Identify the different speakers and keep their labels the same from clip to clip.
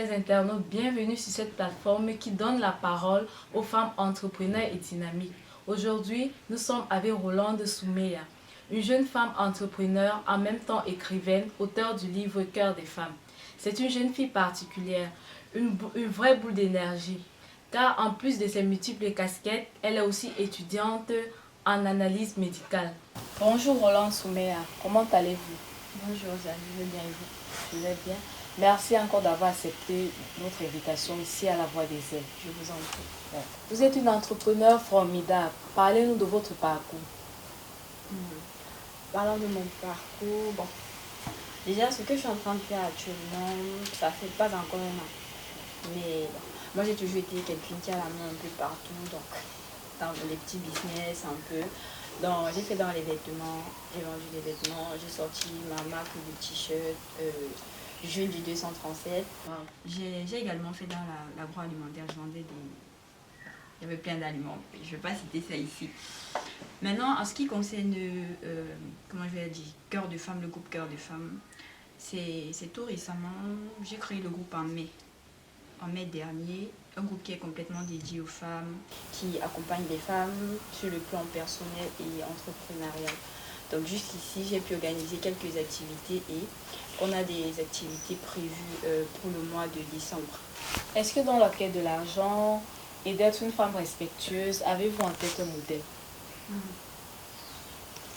Speaker 1: chers internautes, bienvenue sur cette plateforme qui donne la parole aux femmes entrepreneurs et dynamiques. Aujourd'hui, nous sommes avec Rolande Soumeya, une jeune femme entrepreneur, en même temps écrivaine, auteure du livre Cœur des femmes. C'est une jeune fille particulière, une vraie boule d'énergie, car en plus de ses multiples casquettes, elle est aussi étudiante en analyse médicale. Bonjour Rolande Soumeya, comment allez-vous?
Speaker 2: Bonjour, je vais bien et vous?
Speaker 1: Je vais bien. Merci encore d'avoir accepté notre invitation ici à la Voix des Ailes.
Speaker 2: Je vous en prie.
Speaker 1: Vous êtes une entrepreneure formidable. Parlez-nous de votre parcours.
Speaker 2: Parlant de mon parcours, bon, déjà ce que je suis en train de faire actuellement, ça fait pas encore un an. Mais bon, moi j'ai toujours été quelqu'un qui a la main un peu partout, donc dans les petits business un peu. Donc j'ai fait dans les vêtements, j'ai vendu des vêtements, j'ai sorti ma marque de t-shirt. Jules du 237. J'ai également fait dans l'agroalimentaire, je vendais il y avait plein d'aliments, je ne vais pas citer ça ici. Maintenant, en ce qui concerne, comment je vais dire, Cœur de Femmes, le groupe Cœur de Femmes, c'est tout récemment, j'ai créé le groupe en mai dernier, un groupe qui est complètement dédié aux femmes, qui accompagne les femmes sur le plan personnel et entrepreneurial. Donc jusqu'ici, j'ai pu organiser quelques activités et on a des activités prévues pour le mois de décembre.
Speaker 1: Est-ce que dans la quête de l'argent et d'être une femme respectueuse, avez-vous en tête un modèle?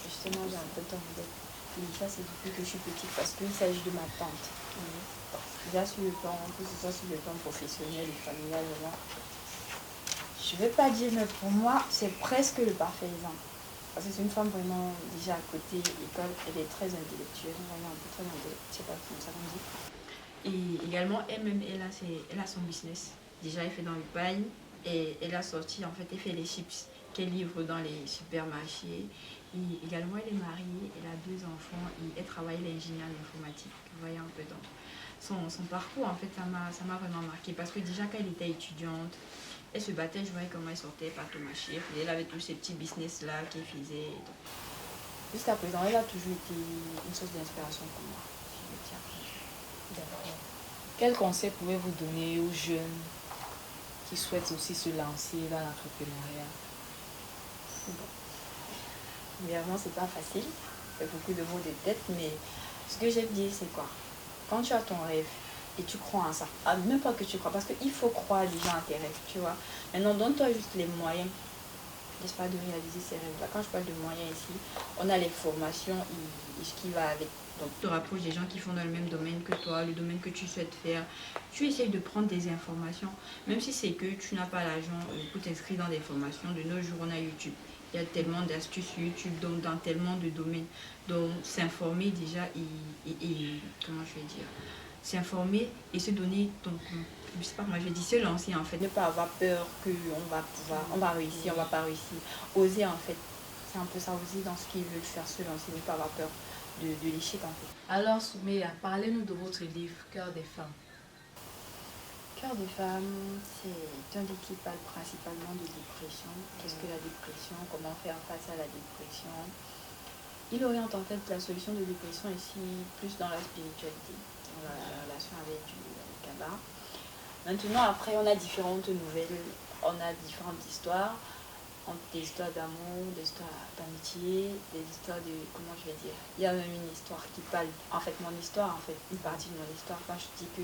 Speaker 2: Justement, j'ai en tête un modèle. Et ça, c'est depuis que je suis petite parce qu'il s'agit de ma tante. Déjà sur le plan, que ce soit sur le plan professionnel et familial, je ne vais pas dire, mais pour moi, c'est presque le parfait exemple. Parce que c'est une femme vraiment déjà à côté école, elle est très intellectuelle, vraiment un peu très intellectuelle, je sais pas comment ça qu'on dit. Et également, elle-même, elle a son business. Déjà, elle fait dans le pain et elle a sorti, en fait, elle fait les chips qu'elle livre dans les supermarchés. Et également, elle est mariée, elle a 2 enfants et elle travaille l'ingénieur en informatique. Vous voyez un peu dans son parcours, en fait, ça m'a vraiment marqué parce que déjà, quand elle était étudiante, elle se battait, je voyais comment elle sortait par tout marché. Elle avait tous ces petits business-là qu'elle faisait. Jusqu'à présent, elle a toujours été une source d'inspiration pour moi.
Speaker 1: D'accord. Quel conseil pouvez-vous donner aux jeunes qui souhaitent aussi se lancer dans l'entrepreneuriat?
Speaker 2: Évidemment, c'est pas facile. Il y a beaucoup de mots de tête, mais ce que j'aime dire, c'est quoi? Quand tu as ton rêve, et tu crois en ça, même pas que tu crois, parce qu'il faut croire déjà en tes rêves, tu vois. Maintenant, donne-toi juste les moyens, n'est-ce pas, de réaliser ces rêves-là. Quand je parle de moyens ici, on a les formations et ce qui va avec. Donc, tu te rapproches des gens qui font dans le même domaine que toi, le domaine que tu souhaites faire. Tu essayes de prendre des informations, même si c'est que tu n'as pas l'argent pour t'inscrire dans des formations. De nos jours, on a YouTube. Il y a tellement d'astuces sur YouTube, donc dans tellement de domaines. Donc, s'informer déjà et comment je vais dire, s'informer et se donner, donc, je sais pas comment je dis, se lancer en fait. Ne pas avoir peur on va réussir, on va pas réussir. Oser en fait, c'est un peu ça, oser dans ce qu'ils veulent faire, se lancer, ne pas avoir peur de l'échec en fait.
Speaker 1: Alors Soumeya, parlez-nous de votre livre Cœur des femmes.
Speaker 2: Cœur des femmes, c'est un livre qui parle principalement de dépression. Qu'est-ce que la dépression? Comment faire face à la dépression? Il oriente en fait la solution de dépression ici plus dans la spiritualité, dans la relation avec le Kabbalah. Maintenant, après, on a différentes nouvelles, on a différentes histoires, des histoires d'amour, des histoires d'amitié, des histoires de, comment je vais dire, il y a même une histoire qui parle, en fait, mon histoire, en fait, une partie de mon histoire, quand je dis que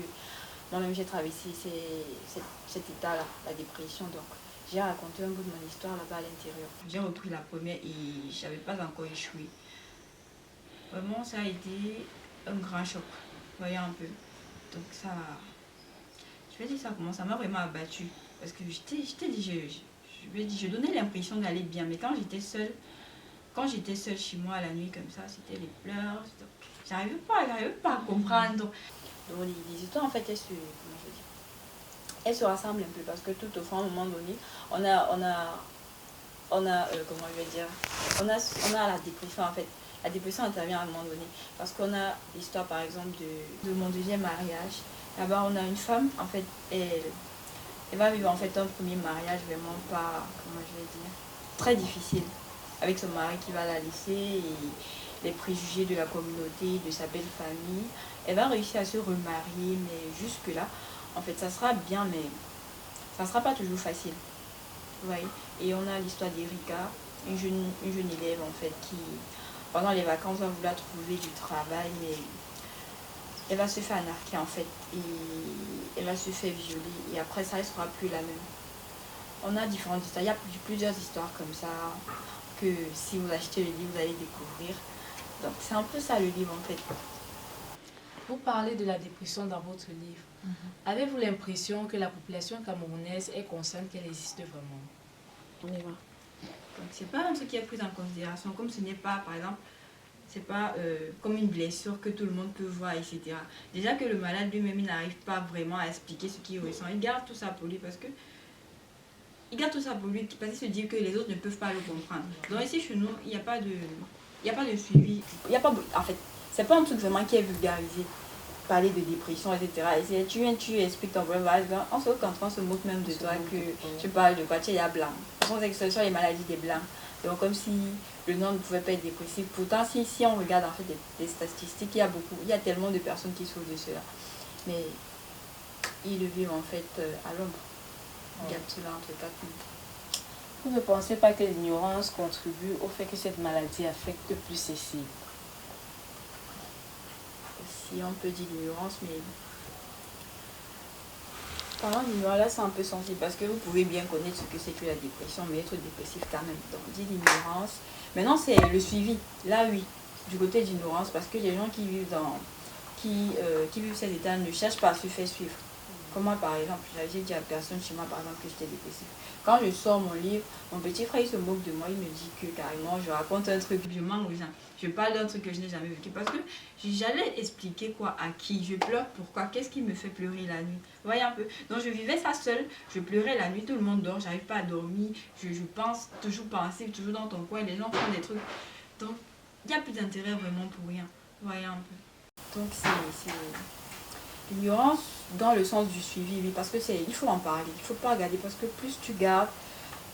Speaker 2: moi-même j'ai traversé cet état-là, la dépression, donc j'ai raconté un bout de mon histoire là-bas à l'intérieur. J'ai repris la première et je n'avais pas encore échoué. Vraiment, ça a été un grand choc, vous voyez un peu. Donc ça, je vais dire ça comment, ça m'a vraiment abattue. Parce que je donnais l'impression d'aller bien, mais quand j'étais seule chez moi à la nuit comme ça, c'était les pleurs. J'arrivais pas à comprendre. Donc les histoires en fait, elles se rassemblent un peu parce que tout au fond, à un moment donné, on a comment je vais dire, on a la dépression en fait. La dépression intervient à un moment donné parce qu'on a l'histoire par exemple de mon deuxième mariage. Là-bas, on a une femme, en fait, elle va vivre en fait un premier mariage vraiment pas, comment je vais dire, très difficile avec son mari qui va la laisser et les préjugés de la communauté, de sa belle famille. Elle va réussir à se remarier, mais jusque-là, En fait, ça sera bien, mais ça sera pas toujours facile. Vous voyez. Et on a l'histoire d'Erika, une jeune élève en fait qui, pendant les vacances, va vouloir trouver du travail, mais elle va se faire anarquer en fait. Et elle va se faire violer. Et après, ça ne sera plus la même. On a différentes histoires. Il y a plusieurs histoires comme ça que si vous achetez le livre, vous allez découvrir. Donc, c'est un peu ça le livre en fait.
Speaker 1: Vous parlez de la dépression dans votre livre. Avez-vous l'impression que la population camerounaise est consciente qu'elle existe vraiment?
Speaker 2: On y va. Donc, c'est pas un truc qui est pris en considération, comme ce n'est pas, par exemple, c'est pas comme une blessure que tout le monde peut voir, etc. Déjà que le malade lui-même, il n'arrive pas vraiment à expliquer ce qu'il ressent. Il garde tout ça pour lui parce qu'il se dit que les autres ne peuvent pas le comprendre. Donc ici, chez nous, il n'y a pas de suivi. En fait, c'est pas un truc vraiment qui est vulgarisé. Parler de dépression, etc. Et si tu viens, tu expliques ton problème, on se moque même de toi que tu parles de quoi, tu es blanc. Ce sont les maladies des blancs. Donc comme si le nom ne pouvait pas être dépressif. Pourtant, si on regarde en fait des statistiques, il y a tellement de personnes qui souffrent de cela. Mais ils le vivent en fait à l'ombre. Ils gardent cela entre quatre murs.
Speaker 1: Vous ne pensez pas que l'ignorance contribue au fait que cette maladie affecte plus ces cibles?
Speaker 2: Si on peut dire l'ignorance, mais parlant d'ignorance, là c'est un peu sensible parce que vous pouvez bien connaître ce que c'est que la dépression, mais être dépressif quand même. Donc dit l'ignorance. Maintenant c'est le suivi. Là oui, du côté d'ignorance, parce que les gens qui vivent qui vivent cet état ne cherchent pas à se faire suivre. Comme moi par exemple, j'ai dit à personne chez moi par exemple que j'étais dépressive. Quand je sors mon livre, mon petit frère il se moque de moi, il me dit que carrément je raconte un truc, je mens aux gens. Je parle d'un truc que je n'ai jamais vécu parce que j'allais expliquer quoi à qui, je pleure pourquoi, qu'est-ce qui me fait pleurer la nuit. Vous voyez un peu. Donc je vivais ça seule, je pleurais la nuit, tout le monde dort, j'arrive pas à dormir, je pense, toujours pensive, toujours dans ton coin, les gens font des trucs. Donc il n'y a plus d'intérêt vraiment pour rien. Vous voyez un peu. Donc c'est l'ignorance dans le sens du suivi, oui, parce que il faut en parler, il ne faut pas regarder, parce que plus tu gardes,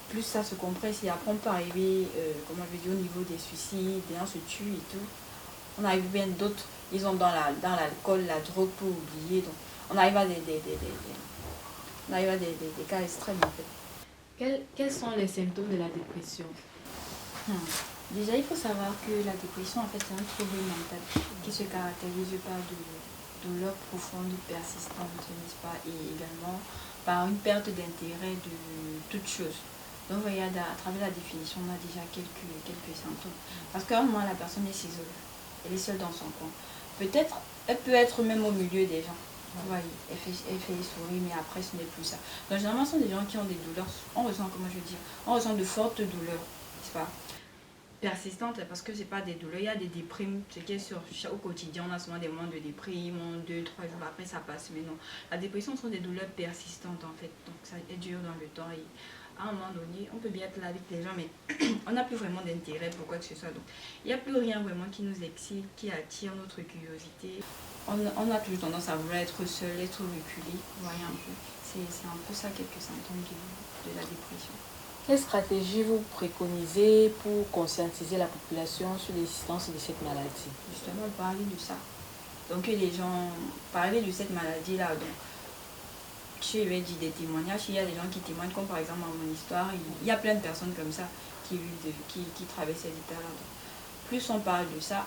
Speaker 2: plus ça se compresse et après on peut arriver, comme on veut dire, au niveau des suicides, des gens se tuent et tout. On arrive bien d'autres, ils ont dans l'alcool, la drogue pour oublier, donc on arrive à des cas extrêmes en fait.
Speaker 1: Quels sont les symptômes de la dépression?
Speaker 2: Déjà, il faut savoir que la dépression, en fait, c'est un trouble mental qui se caractérise par de douleurs profondes, persistantes, n'est-ce pas, et également par une perte d'intérêt de toute chose. Donc, regarde, à travers la définition, on a déjà quelques symptômes. Parce qu'à un moment, la personne est s'isole, elle est seule dans son coin. Peut-être, elle peut être même au milieu des gens. Vous voyez, elle fait les souris, mais après, ce n'est plus ça. Donc, généralement, ce sont des gens qui ont des douleurs, on ressent, comment je veux dire, on ressent de fortes douleurs, n'est-ce pas, persistante, parce que c'est pas des douleurs, il y a des déprimes, ce qui est sûr, au quotidien on a souvent des moments de déprime, 2-3 jours après ça passe, mais non, la dépression sont des douleurs persistantes en fait, donc ça dure dans le temps et à un moment donné on peut bien être là avec les gens mais on n'a plus vraiment d'intérêt pour quoi que ce soit, donc il n'y a plus rien vraiment qui nous excite, qui attire notre curiosité, on a toujours tendance à vouloir être seul, être reculé, vous voyez un peu, c'est un peu ça quelques symptômes de la dépression.
Speaker 1: Quelle stratégie vous préconisez pour conscientiser la population sur l'existence de cette maladie?
Speaker 2: Justement, parler de ça. Donc, les gens parler de cette maladie-là. Donc, je vais dire des témoignages. Il y a des gens qui témoignent, comme par exemple dans mon histoire. Il y a plein de personnes comme ça qui traversent cet état-là. Plus on parle de ça,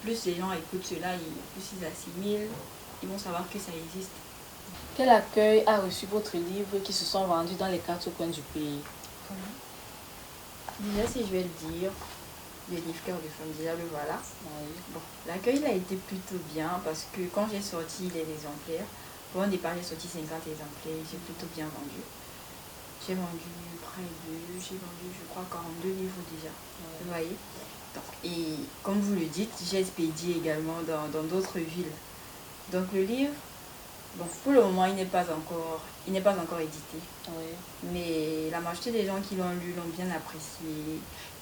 Speaker 2: plus les gens écoutent cela, plus ils assimilent, ils vont savoir que ça existe.
Speaker 1: Quel accueil a reçu votre livre qui se sont vendus dans les 4 coins du pays?
Speaker 2: Déjà, si je vais le dire, le livre Cœur de femme, déjà le voilà.
Speaker 1: Oui.
Speaker 2: Bon, l'accueil a été plutôt bien parce que quand j'ai sorti les exemplaires, pour un départ j'ai sorti 50 exemplaires, j'ai plutôt bien vendu. J'ai vendu je crois 42 livres déjà, vous voyez. Donc, et comme vous le dites, j'ai expédié également dans d'autres villes. Donc le livre, bon, pour le moment il n'est pas encore édité.
Speaker 1: Oui.
Speaker 2: Mais la majorité des gens qui l'ont lu l'ont bien apprécié.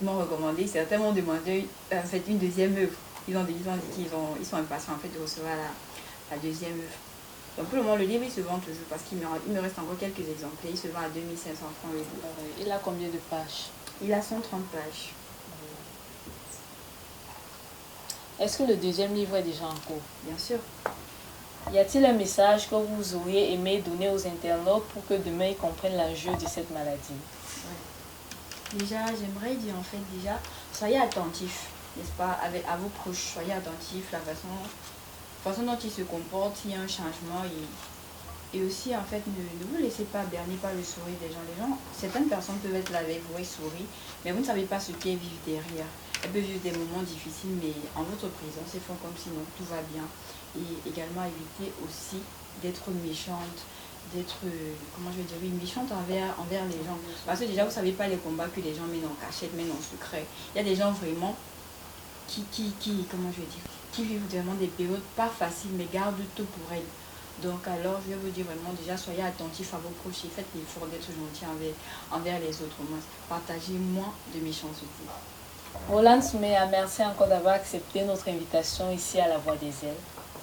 Speaker 2: Ils m'ont recommandé. Certains m'ont demandé en fait une deuxième œuvre. Ils ont dit qu'ils sont impatients en fait de recevoir la deuxième œuvre. Donc pour le moment le livre il se vend toujours parce qu'il me reste encore quelques exemplaires. Il se vend à 2500 francs le livre.
Speaker 1: Il a combien de pages?
Speaker 2: Il a 130 pages.
Speaker 1: Est-ce que le deuxième livre est déjà en cours?
Speaker 2: Bien sûr.
Speaker 1: Y a-t-il un message que vous auriez aimé donner aux internautes pour que demain ils comprennent l'enjeu de cette maladie?
Speaker 2: Ouais. Déjà, j'aimerais dire en fait, soyez attentifs, n'est-ce pas, à vos proches, soyez attentifs, la façon dont ils se comportent, s'il y a un changement. Et aussi, en fait, ne vous laissez pas berner par le sourire des gens. Certaines personnes peuvent être là avec vous et sourire, mais vous ne savez pas ce qu'elles vivent derrière. Elles peuvent vivre des moments difficiles, mais en votre présence, elles font comme si non, tout va bien. Et également, éviter aussi d'être méchante, comment je vais dire, oui, méchante envers les gens. Parce que déjà, vous ne savez pas les combats que les gens mènent en cachette, mènent en secret. Il y a des gens vraiment comment je vais dire, qui vivent vraiment des périodes pas faciles, mais gardent tout pour elles. Donc alors, je vais vous dire vraiment, déjà, soyez attentifs à vos proches et faites l'effort d'être gentil envers les autres. Partagez moins de méchanceté.
Speaker 1: Roland Soumeya, merci encore d'avoir accepté notre invitation ici à La Voix des Ailes.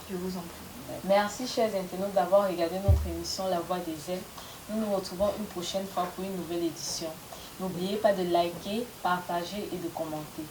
Speaker 2: Je vous en prie.
Speaker 1: Merci, chers internautes, d'avoir regardé notre émission La Voix des Ailes. Nous nous retrouvons une prochaine fois pour une nouvelle édition. N'oubliez pas de liker, partager et de commenter.